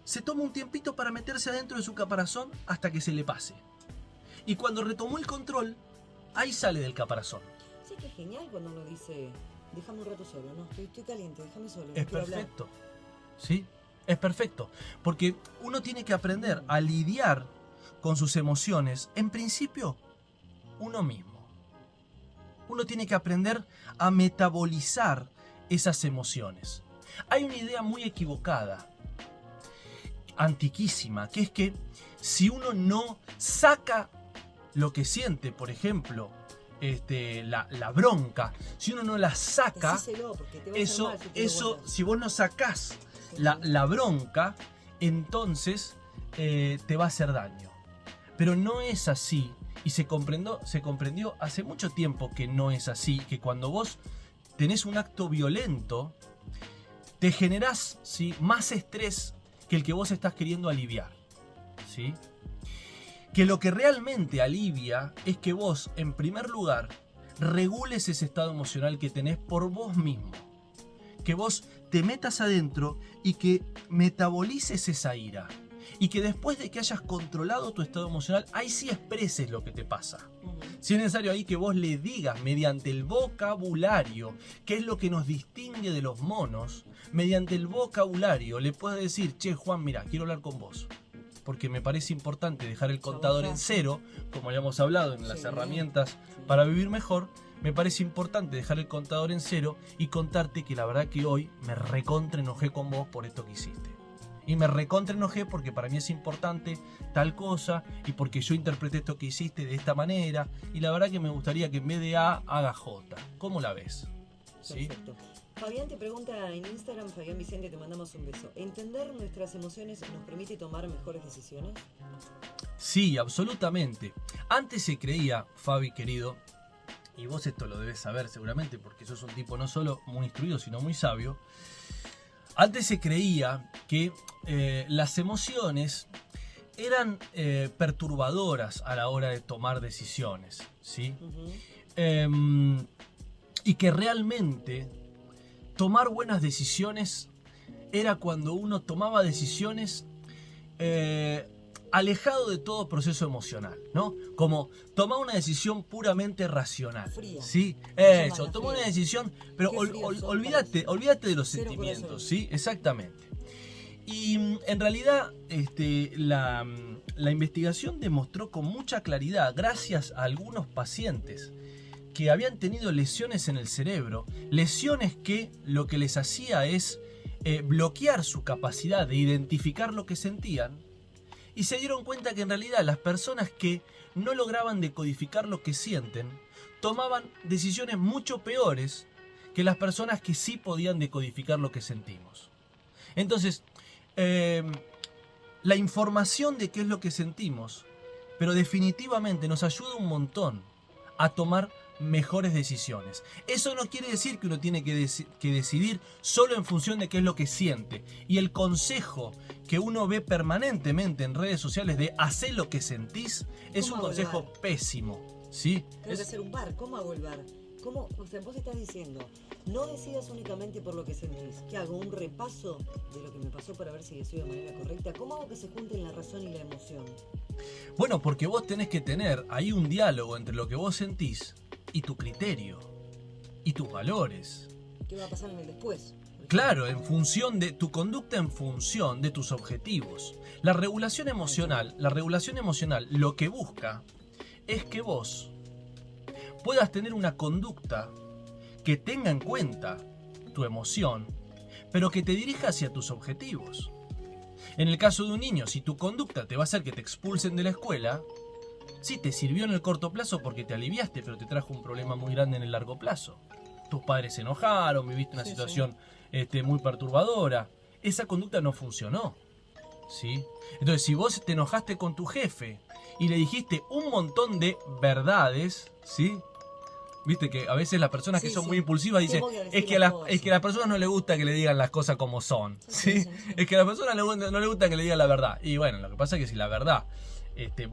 se toma un tiempito para meterse adentro de su caparazón hasta que se le pase. Y cuando retomó el control, ahí sale del caparazón. Sí, que es genial cuando uno dice, déjame un rato solo, no, estoy caliente, déjame solo. Es perfecto, ¿sí? Es perfecto. Porque uno tiene que aprender a lidiar con sus emociones, en principio, uno mismo. Uno tiene que aprender a metabolizar esas emociones. Hay una idea muy equivocada, antiquísima, que es que si uno no saca lo que siente, por ejemplo, la bronca, si uno no la saca, si vos no sacás la bronca, entonces te va a hacer daño. Pero no es así, y se comprendió hace mucho tiempo que no es así, que cuando vos tenés un acto violento, te generás, ¿sí?, más estrés que el que vos estás queriendo aliviar, ¿sí? Que lo que realmente alivia es que vos, en primer lugar, regules ese estado emocional que tenés por vos mismo. Que vos te metas adentro y que metabolices esa ira. Y que después de que hayas controlado tu estado emocional, ahí sí expreses lo que te pasa. Si es necesario ahí que vos le digas mediante el vocabulario, que es lo que nos distingue de los monos, mediante el vocabulario le puedes decir, che Juan, mira, quiero hablar con vos, porque me parece importante dejar el contador en cero, como ya hemos hablado en las herramientas para vivir mejor. Me parece importante dejar el contador en cero y contarte que la verdad que hoy me recontra enojé con vos por esto que hiciste. Y me recontra enojé porque para mí es importante tal cosa y porque yo interpreté esto que hiciste de esta manera y la verdad que me gustaría que en vez de A haga J. ¿Cómo la ves? ¿Sí? Perfecto. Fabián te pregunta en Instagram, Fabián Vicente, te mandamos un beso. ¿Entender nuestras emociones nos permite tomar mejores decisiones? Sí, absolutamente. Antes se creía, Fabi querido, y vos esto lo debes saber seguramente porque sos un tipo no solo muy instruido sino muy sabio. Antes se creía que las emociones eran perturbadoras a la hora de tomar decisiones, ¿sí? Y que realmente tomar buenas decisiones era cuando uno tomaba decisiones alejado de todo proceso emocional, ¿no? Como tomar una decisión puramente racional. Fría. ¿Sí? Eso, tomar una decisión, pero olvídate de los sentimientos, ¿sí? Exactamente. Y en realidad la investigación demostró con mucha claridad, gracias a algunos pacientes que habían tenido lesiones en el cerebro, lesiones que lo que les hacía es bloquear su capacidad de identificar lo que sentían, y se dieron cuenta que en realidad las personas que no lograban decodificar lo que sienten tomaban decisiones mucho peores que las personas que sí podían decodificar lo que sentimos. Entonces, la información de qué es lo que sentimos, pero definitivamente nos ayuda un montón a tomar mejores decisiones. Eso no quiere decir que uno tiene que decidir solo en función de qué es lo que siente. Y el consejo que uno ve permanentemente en redes sociales de hacer lo que sentís es un consejo pésimo, ¿sí? Tengo que hacer un bar. ¿Cómo hago el bar? ¿Cómo? O sea, vos estás diciendo, no decidas únicamente por lo que sentís. ¿Qué hago? ¿Un repaso de lo que me pasó para ver si decido de manera correcta? ¿Cómo hago que se junten la razón y la emoción? Bueno, porque vos tenés que tener ahí un diálogo entre lo que vos sentís y tu criterio y tus valores. ¿Qué va a pasar en el después? Claro, en función de tu conducta, en función de tus objetivos. La regulación emocional lo que busca es que vos puedas tener una conducta que tenga en cuenta tu emoción, pero que te dirija hacia tus objetivos. En el caso de un niño, si tu conducta te va a hacer que te expulsen de la escuela, sí, te sirvió en el corto plazo porque te aliviaste, pero te trajo un problema muy grande en el largo plazo. Tus padres se enojaron, viviste una situación muy perturbadora. Esa conducta no funcionó, ¿sí? Entonces, si vos te enojaste con tu jefe y le dijiste un montón de verdades, ¿sí? Viste que a veces las personas que son muy impulsivas dicen, es que a las personas no les gusta que le digan las cosas como son, ¿sí? Es que a las personas no les gusta que le digan la verdad. Y bueno, lo que pasa es que si la verdad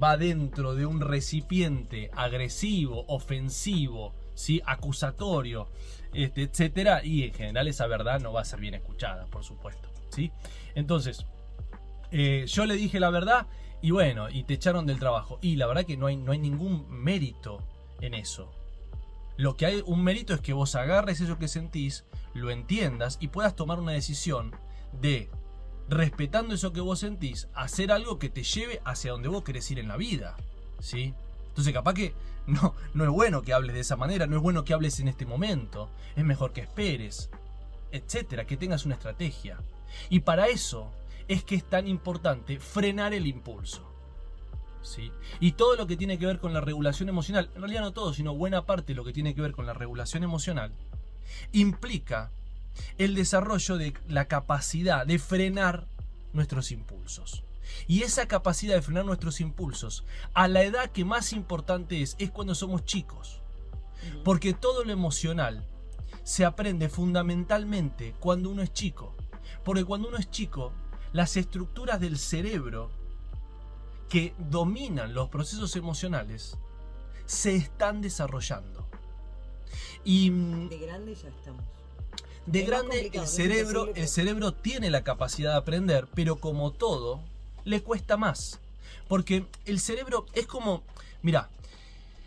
va dentro de un recipiente agresivo, ofensivo, ¿sí? Acusatorio, etcétera, y en general esa verdad no va a ser bien escuchada, por supuesto, ¿sí? Entonces, yo le dije la verdad y bueno, y te echaron del trabajo. Y la verdad que no hay ningún mérito en eso. Lo que hay un mérito es que vos agarres eso que sentís, lo entiendas y puedas tomar una decisión de, respetando eso que vos sentís, hacer algo que te lleve hacia donde vos querés ir en la vida, ¿sí? Entonces capaz que no es bueno que hables de esa manera, no es bueno que hables en este momento, es mejor que esperes, etcétera, que tengas una estrategia. Y para eso es que es tan importante frenar el impulso, ¿sí? Y todo lo que tiene que ver con la regulación emocional, en realidad no todo, sino buena parte de lo que tiene que ver con la regulación emocional, implica el desarrollo de la capacidad de frenar nuestros impulsos. Y esa capacidad de frenar nuestros impulsos, a la edad que más importante es cuando somos chicos. Porque todo lo emocional se aprende fundamentalmente cuando uno es chico. Porque cuando uno es chico, las estructuras del cerebro que dominan los procesos emocionales se están desarrollando. Y de grande ya estamos. De grande el cerebro tiene la capacidad de aprender, pero como todo, le cuesta más. Porque el cerebro es como, mirá,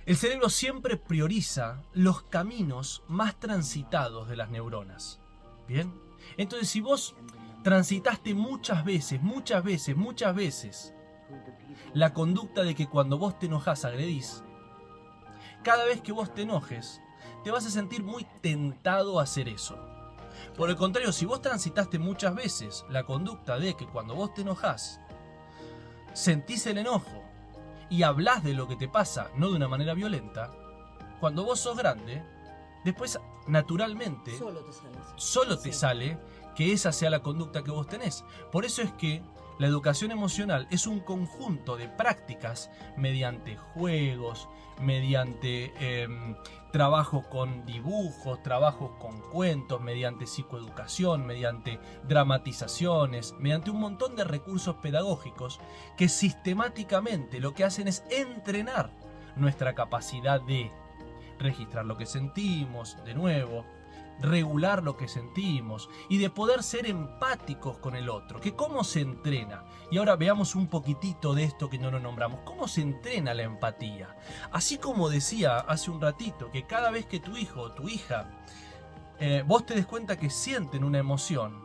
el cerebro siempre prioriza los caminos más transitados de las neuronas. ¿Bien? Entonces, si vos transitaste muchas veces, la conducta de que cuando vos te enojás agredís, cada vez que vos te enojes, te vas a sentir muy tentado a hacer eso. Por el contrario, si vos transitaste muchas veces la conducta de que cuando vos te enojás, sentís el enojo y hablás de lo que te pasa, no de una manera violenta, cuando vos sos grande, después naturalmente solo te sale que esa sea la conducta que vos tenés. Por eso es que la educación emocional es un conjunto de prácticas mediante juegos, mediante trabajos con dibujos, trabajos con cuentos, mediante psicoeducación, mediante dramatizaciones, mediante un montón de recursos pedagógicos que sistemáticamente lo que hacen es entrenar nuestra capacidad de registrar lo que sentimos, de nuevo, regular lo que sentimos y de poder ser empáticos con el otro. ¿Que cómo se entrena? Y ahora veamos un poquitito de esto que no lo nombramos. ¿Cómo se entrena la empatía? Así como decía hace un ratito, que cada vez que tu hijo o tu hija vos te des cuenta que sienten una emoción,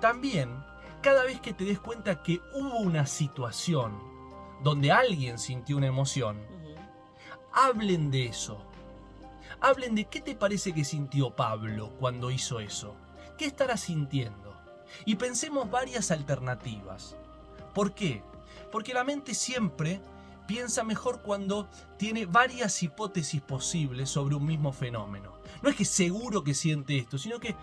también cada vez que te des cuenta que hubo una situación donde alguien sintió una emoción, hablen de eso. Hablen de qué te parece que sintió Pablo cuando hizo eso. ¿Qué estará sintiendo? Y pensemos varias alternativas. ¿Por qué? Porque la mente siempre piensa mejor cuando tiene varias hipótesis posibles sobre un mismo fenómeno. No es que seguro que siente esto, sino que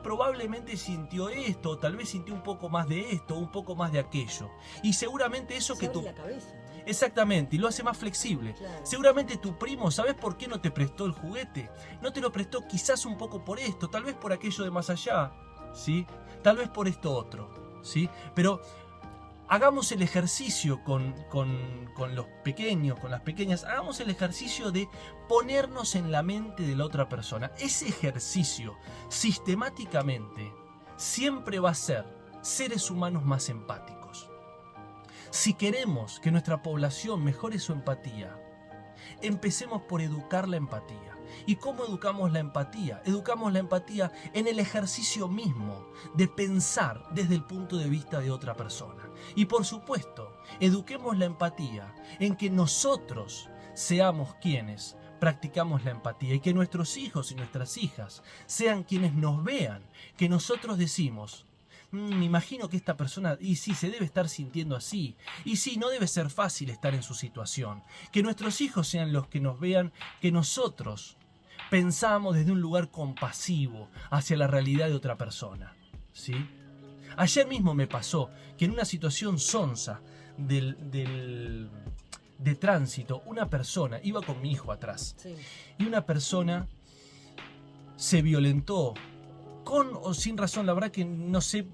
probablemente sintió esto, o tal vez sintió un poco más de esto, un poco más de aquello. Y seguramente eso que tú... la cabeza, ¿no? Exactamente, y lo hace más flexible. Claro. Seguramente tu primo, ¿sabes por qué no te prestó el juguete? No te lo prestó quizás un poco por esto, tal vez por aquello de más allá, ¿sí? Tal vez por esto otro, ¿sí? Pero hagamos el ejercicio con los pequeños, con las pequeñas, hagamos el ejercicio de ponernos en la mente de la otra persona. Ese ejercicio, sistemáticamente, siempre va a ser seres humanos más empáticos. Si queremos que nuestra población mejore su empatía, empecemos por educar la empatía. ¿Y cómo educamos la empatía? Educamos la empatía en el ejercicio mismo de pensar desde el punto de vista de otra persona. Y por supuesto, eduquemos la empatía en que nosotros seamos quienes practicamos la empatía y que nuestros hijos y nuestras hijas sean quienes nos vean, que nosotros decimos... me imagino que esta persona, y sí, se debe estar sintiendo así, y sí, no debe ser fácil estar en su situación. Que nuestros hijos sean los que nos vean, que nosotros pensamos desde un lugar compasivo hacia la realidad de otra persona, ¿sí? Ayer mismo me pasó que en una situación sonsa de tránsito, una persona, iba con mi hijo atrás, Sí. y una persona se violentó, con o sin razón. La verdad que no sé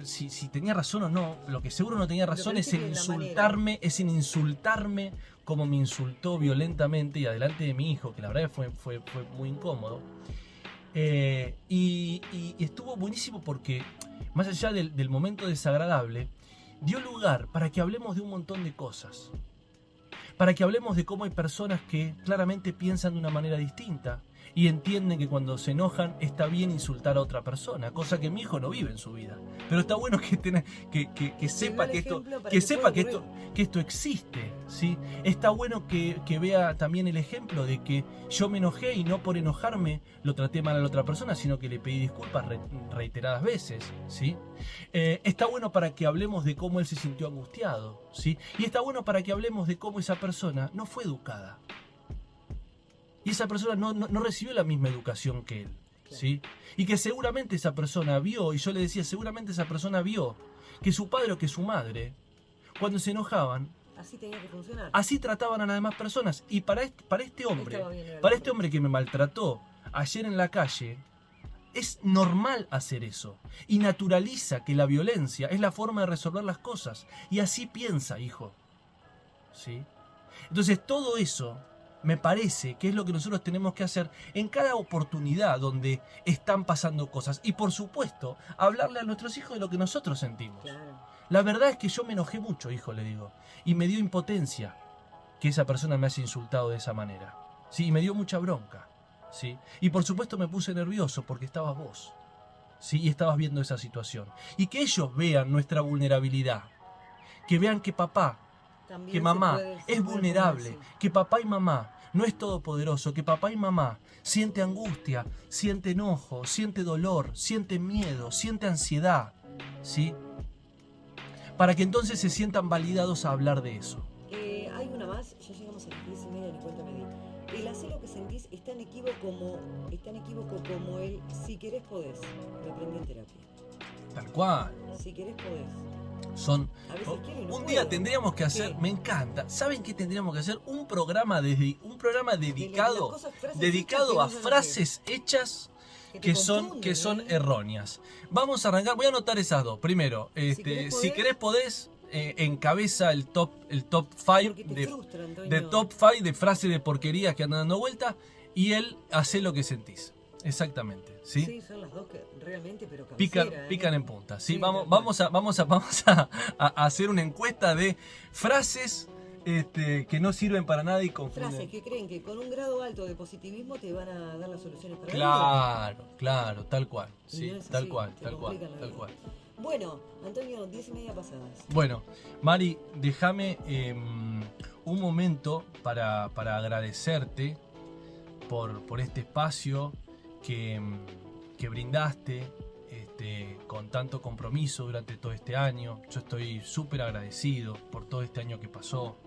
si tenía razón o no. Lo que seguro no tenía razón es en insultarme como me insultó violentamente y adelante de mi hijo, que la verdad fue muy incómodo. Y estuvo buenísimo porque, más allá del momento desagradable, dio lugar para que hablemos de un montón de cosas. Para que hablemos de cómo hay personas que claramente piensan de una manera distinta y entienden que cuando se enojan está bien insultar a otra persona, cosa que mi hijo no vive en su vida. Pero está bueno que sepa que esto existe, ¿sí? Está bueno que vea también el ejemplo de que yo me enojé y no por enojarme lo traté mal a la otra persona, sino que le pedí disculpas reiteradas veces, ¿sí? Está bueno para que hablemos de cómo él se sintió angustiado, ¿sí? Y está bueno para que hablemos de cómo esa persona no fue educada. Y esa persona no recibió la misma educación que él, ¿sí? Y que seguramente esa persona vio, y yo le decía, seguramente esa persona vio que su padre o que su madre, cuando se enojaban, Así tenía que funcionar. así trataban a las demás personas. Y para este hombre que me maltrató ayer en la calle, es normal hacer eso. Y naturaliza que la violencia es la forma de resolver las cosas. Y así piensa, hijo, ¿sí? Entonces todo eso me parece que es lo que nosotros tenemos que hacer en cada oportunidad donde están pasando cosas. Y por supuesto, hablarle a nuestros hijos de lo que nosotros sentimos. Claro. La verdad es que yo me enojé mucho, hijo, le digo. Y me dio impotencia que esa persona me haya insultado de esa manera. Sí, y me dio mucha bronca. ¿Sí? Y por supuesto me puse nervioso porque estabas vos. ¿Sí? Y estabas viendo esa situación. Y que ellos vean nuestra vulnerabilidad. Que vean que papá, También que mamá se es puede vulnerable, poner así. que papá y mamá no es todopoderoso, que papá y mamá siente angustia, siente enojo, siente dolor, siente miedo, siente ansiedad, ¿sí? Para que entonces se sientan validados a hablar de eso. Hay una más, ya llegamos a las 10:30, ni cuenta me di. El hacer lo que sentís es tan equívoco como el si querés podés. Lo aprendí en terapia. Tal cual. Si querés podés. Son A veces quiero y no un puedo. día tendríamos que hacer, ¿Qué? me encanta. ¿Saben qué tendríamos que hacer? Un programa dedicado cosas, frases dedicado hechas a que no se frases hechas te que son confunden, ¿eh? erróneas. Vamos a arrancar, voy a anotar esas dos. Primero, si querés podés, encabeza el top 5 Porque te frustra, Antonio. de top 5 de frases de porquerías que andan dando vuelta, y él hace lo que sentís. Exactamente, ¿sí? Sí, son las dos que realmente, pero cabecera, Pican en punta, ¿sí? Sí, Vamos a hacer una encuesta de frases que no sirven para nada y confunden. frases que creen que con un grado alto de positivismo te van a dar las soluciones para la vida. Claro, tal cual, Y sí, no es tal así, cual, te tal cual, complican la tal vida. cual. Bueno, Antonio, 10:30 pasadas. Bueno, Mari, déjame un momento para agradecerte por este espacio que brindaste con tanto compromiso durante todo este año. Yo estoy súper agradecido por todo este año que pasó,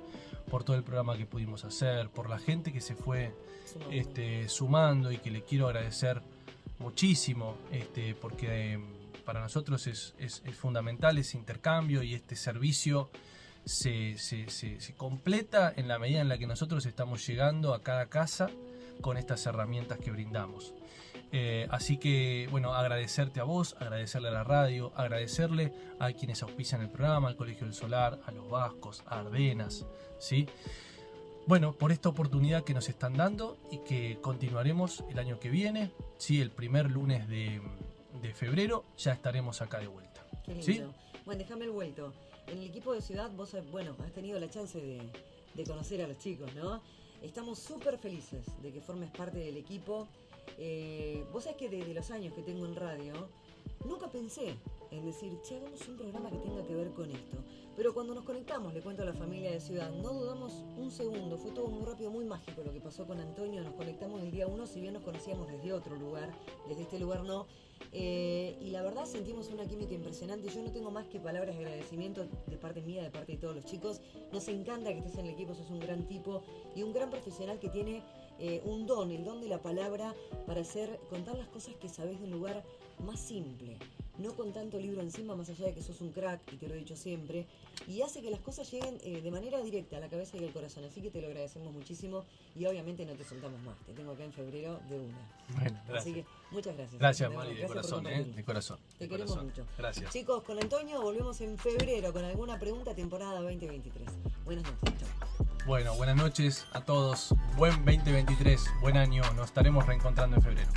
por todo el programa que pudimos hacer, por la gente que se fue sumando y que le quiero agradecer muchísimo, porque para nosotros es fundamental ese intercambio y este servicio se completa en la medida en la que nosotros estamos llegando a cada casa con estas herramientas que brindamos. Así que, bueno, agradecerte a vos, agradecerle a la radio, agradecerle a quienes auspician el programa, al Colegio del Solar, a los Vascos, a Ardenas, ¿sí? Bueno, por esta oportunidad que nos están dando y que continuaremos el año que viene, ¿sí? El primer lunes de febrero ya estaremos acá de vuelta. Qué lindo. ¿Sí? Bueno, déjame el vuelto. En el equipo de Ciudad, vos, has tenido la chance de conocer a los chicos, ¿no? Estamos súper felices de que formes parte del equipo. Vos sabés que desde los años que tengo en radio, nunca pensé en decir, che, hagamos un programa que tenga que ver con esto. Pero cuando nos conectamos, le cuento a la familia de Ciudad, no dudamos un segundo, fue todo muy rápido, muy mágico lo que pasó con Antonio. Nos conectamos el día 1, si bien nos conocíamos desde otro lugar, desde este lugar no. Y la verdad sentimos una química impresionante. Yo no tengo más que palabras de agradecimiento de parte mía, de parte de todos los chicos. Nos encanta que estés en el equipo, sos un gran tipo y un gran profesional que tiene un don, el don de la palabra para contar las cosas que sabés de un lugar más simple, no con tanto libro encima, más allá de que sos un crack, y te lo he dicho siempre, y hace que las cosas lleguen de manera directa a la cabeza y al corazón, así que te lo agradecemos muchísimo y obviamente no te soltamos más, te tengo acá en febrero de una. Bueno, gracias. Así que muchas gracias. Gracias, Mari, de corazón, de corazón. Te queremos mucho. Gracias. Chicos, con Antonio volvemos en febrero con alguna pregunta, temporada 2023. Buenas noches, chao. Bueno, buenas noches a todos. Buen 2023, buen año. Nos estaremos reencontrando en febrero.